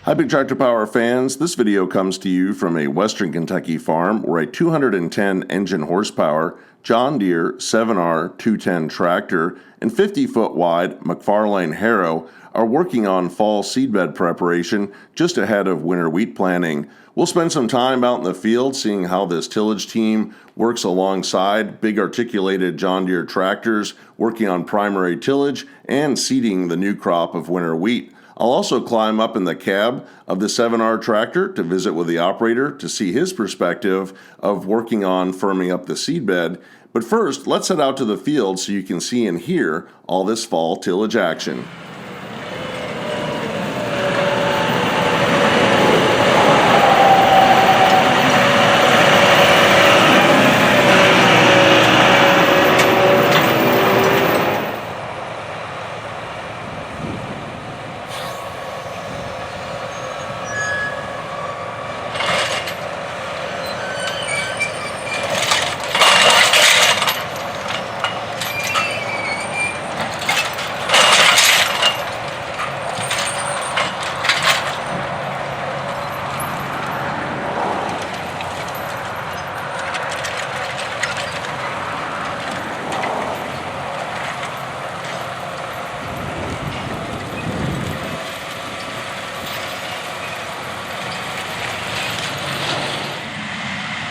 Hi Big Tractor Power fans, this video comes to you from a Western Kentucky farm where a 210 engine horsepower John Deere 7R 210 tractor and 50-foot wide McFarlane Harrow are working on fall seedbed preparation just ahead of winter wheat planting. We'll spend some time out in the field seeing how this tillage team works alongside big articulated John Deere tractors working on primary tillage and seeding the new crop of winter wheat. I'll also climb up in the cab of the 7R tractor to visit with the operator to see his perspective of working on firming up the seedbed. But first, let's head out to the field so you can see and hear all this fall tillage action.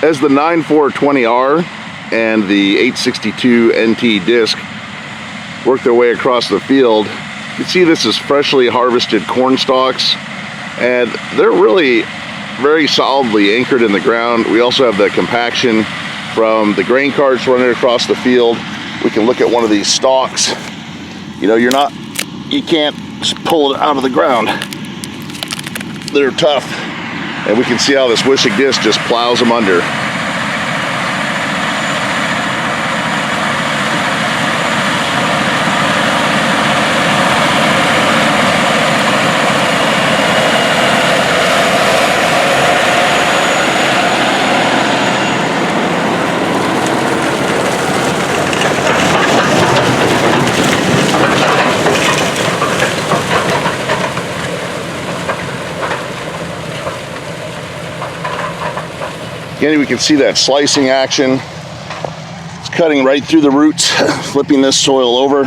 As the 9420R and the 862 NT disc work their way across the field, you can see this is freshly harvested corn stalks, and they're really very solidly anchored in the ground. We also have the compaction from the grain carts running across the field. We can look at one of these stalks. You can't just pull it out of the ground. They're tough. And we can see how this WISHEK disc just plows them under. Again, we can see that slicing action. It's cutting right through the roots, flipping this soil over,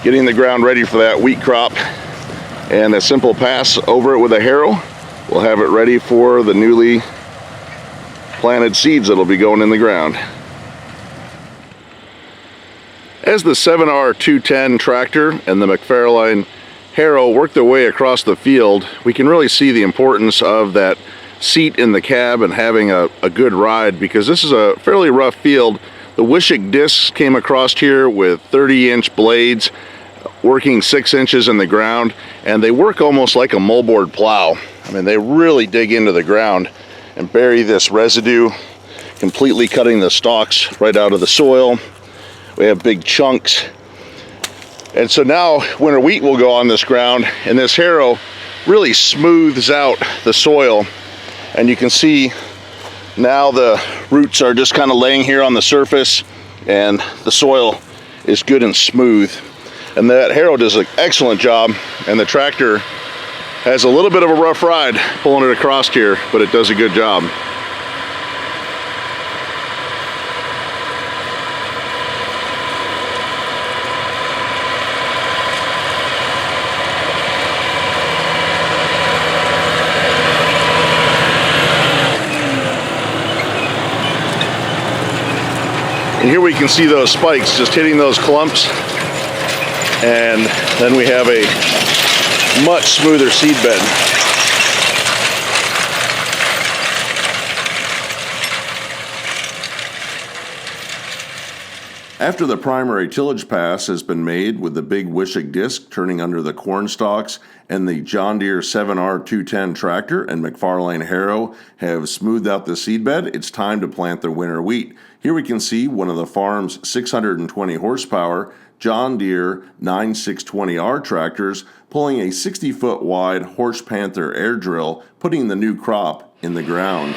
getting the ground ready for that wheat crop. And a simple pass over it with a harrow will have it ready for the newly planted seeds that'll be going in the ground. As the 7R 210 tractor and the McFarlane Harrow work their way across the field, we can really see the importance of that seat in the cab and having a good ride, because this is a fairly rough field. The WISHEK discs came across here with 30-inch blades working 6 inches in the ground, and they work almost like a moldboard plow. I mean, they really dig into the ground and bury this residue, completely cutting the stalks right out of the soil. We have big chunks. And so now winter wheat will go on this ground, and this harrow really smooths out the soil. And you can see now the roots are just kind of laying here on the surface, and the soil is good and smooth. And that harrow does an excellent job, and the tractor has a little bit of a rough ride pulling it across here, but it does a good job. And here we can see those spikes just hitting those clumps, and then we have a much smoother seed bed. After the primary tillage pass has been made with the big WISHEK disc turning under the corn stalks, and the John Deere 7R 210 tractor and McFarlane Harrow have smoothed out the seedbed, it's time to plant the winter wheat. Here we can see one of the farm's 620 horsepower John Deere 9620R tractors pulling a 60-foot wide Horsch Panther Air Drill, putting the new crop in the ground.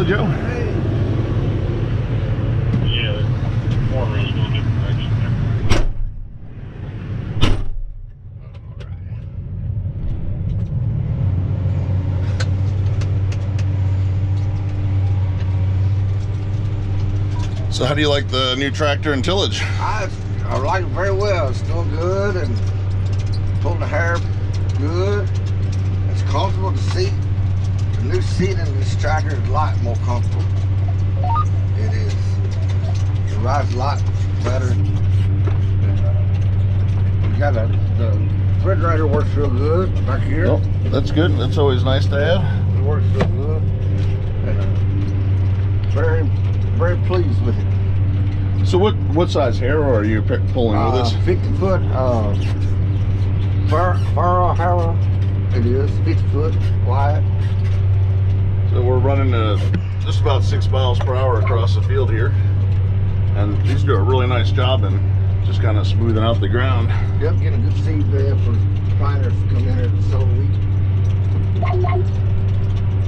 Brother Joe? Hey. Yeah, more really going different direction there. So how do you like the new tractor and tillage? I like it very well. It's still good and pulling the hair good. It's comfortable to seat. The new seat in this tractor is a lot more comfortable. It is. It rides a lot better. You got the refrigerator works real good back here. Oh, that's good. That's always nice to have. It works real good. And very pleased with it. So what size Harrow are you pulling with this? 50-foot McFarlane Harrow. It is 50-foot wide. So we're running just about 6 miles per hour across the field here, and these do a really nice job in just kind of smoothing out the ground. Yep, getting a good seed bed for planters to come in here this whole week.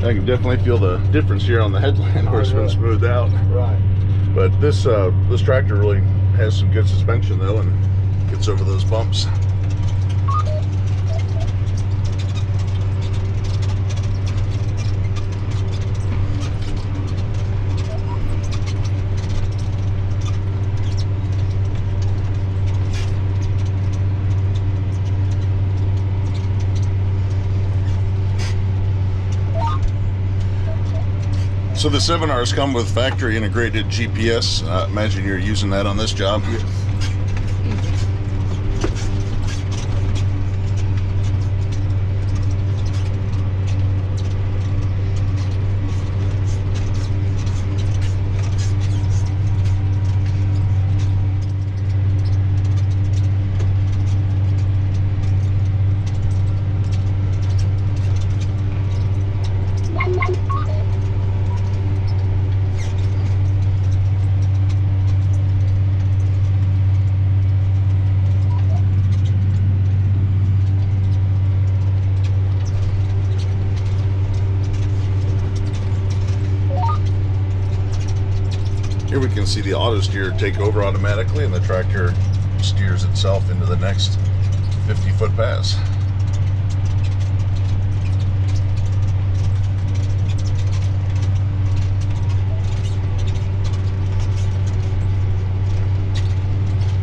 I can definitely feel the difference here on the headland where it's been smoothed out. Right. But this tractor really has some good suspension though, and gets over those bumps. So the 7Rs come with factory integrated GPS. Imagine you're using that on this job. Yes. Here we can see the auto steer take over automatically, and the tractor steers itself into the next 50-foot pass.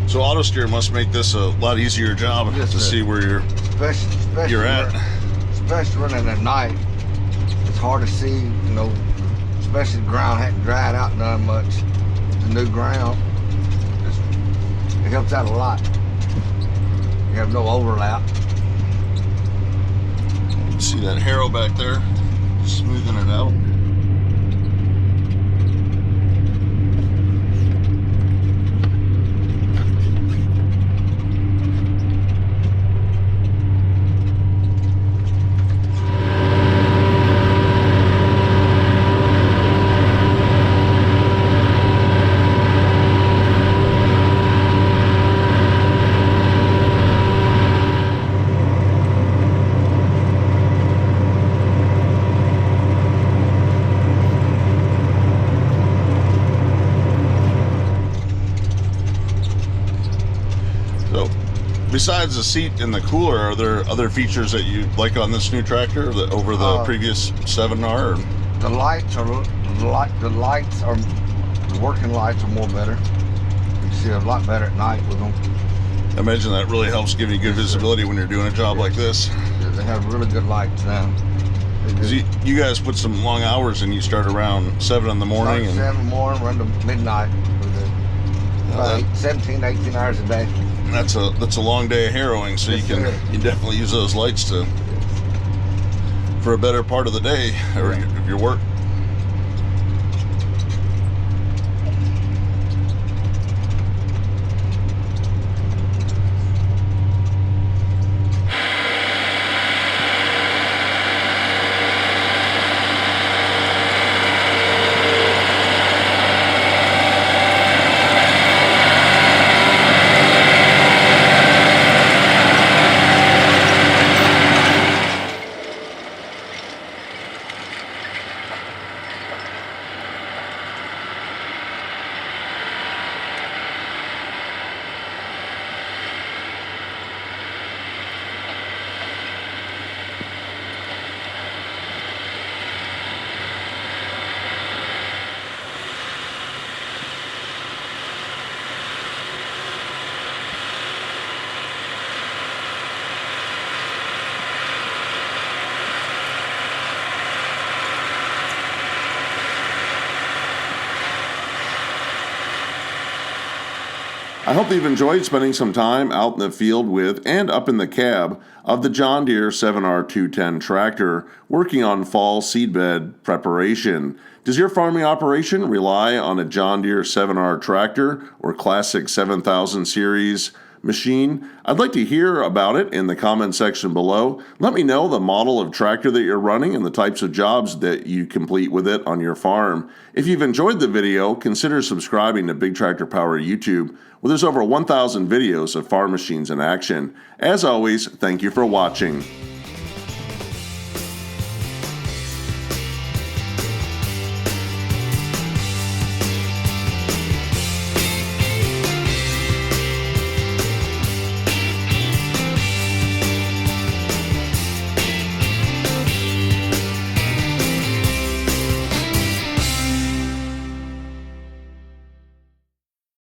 So auto steer must make this a lot easier job to see where you're at. Especially running at night, it's hard to see, you know, especially the ground hadn't dried out none much. The new ground, it helps out a lot. You have no overlap. See that Harrow back there, smoothing it out. Besides the seat and the cooler, are there other features that you like on this new tractor over the previous 7R? The lights are the working lights are more better. You can see a lot better at night with them. I imagine that really helps give you good visibility when you're doing a job like this. They have really good lights now. You guys put some long hours and you start around 7 in the morning. 7 in the morning, run to midnight. About 17, 18 hours a day. That's a long day of harrowing, so you definitely use those lights for a better part of the day or of your work. I hope that you've enjoyed spending some time out in the field with and up in the cab of the John Deere 7R210 tractor working on fall seedbed preparation. Does your farming operation rely on a John Deere 7R tractor or classic 7000 series machine? I'd like to hear about it in the comment section below. Let me know the model of tractor that you're running and the types of jobs that you complete with it on your farm. If you've enjoyed the video, consider subscribing to Big Tractor Power YouTube, where there's over 1,000 videos of farm machines in action. As always, thank you for watching.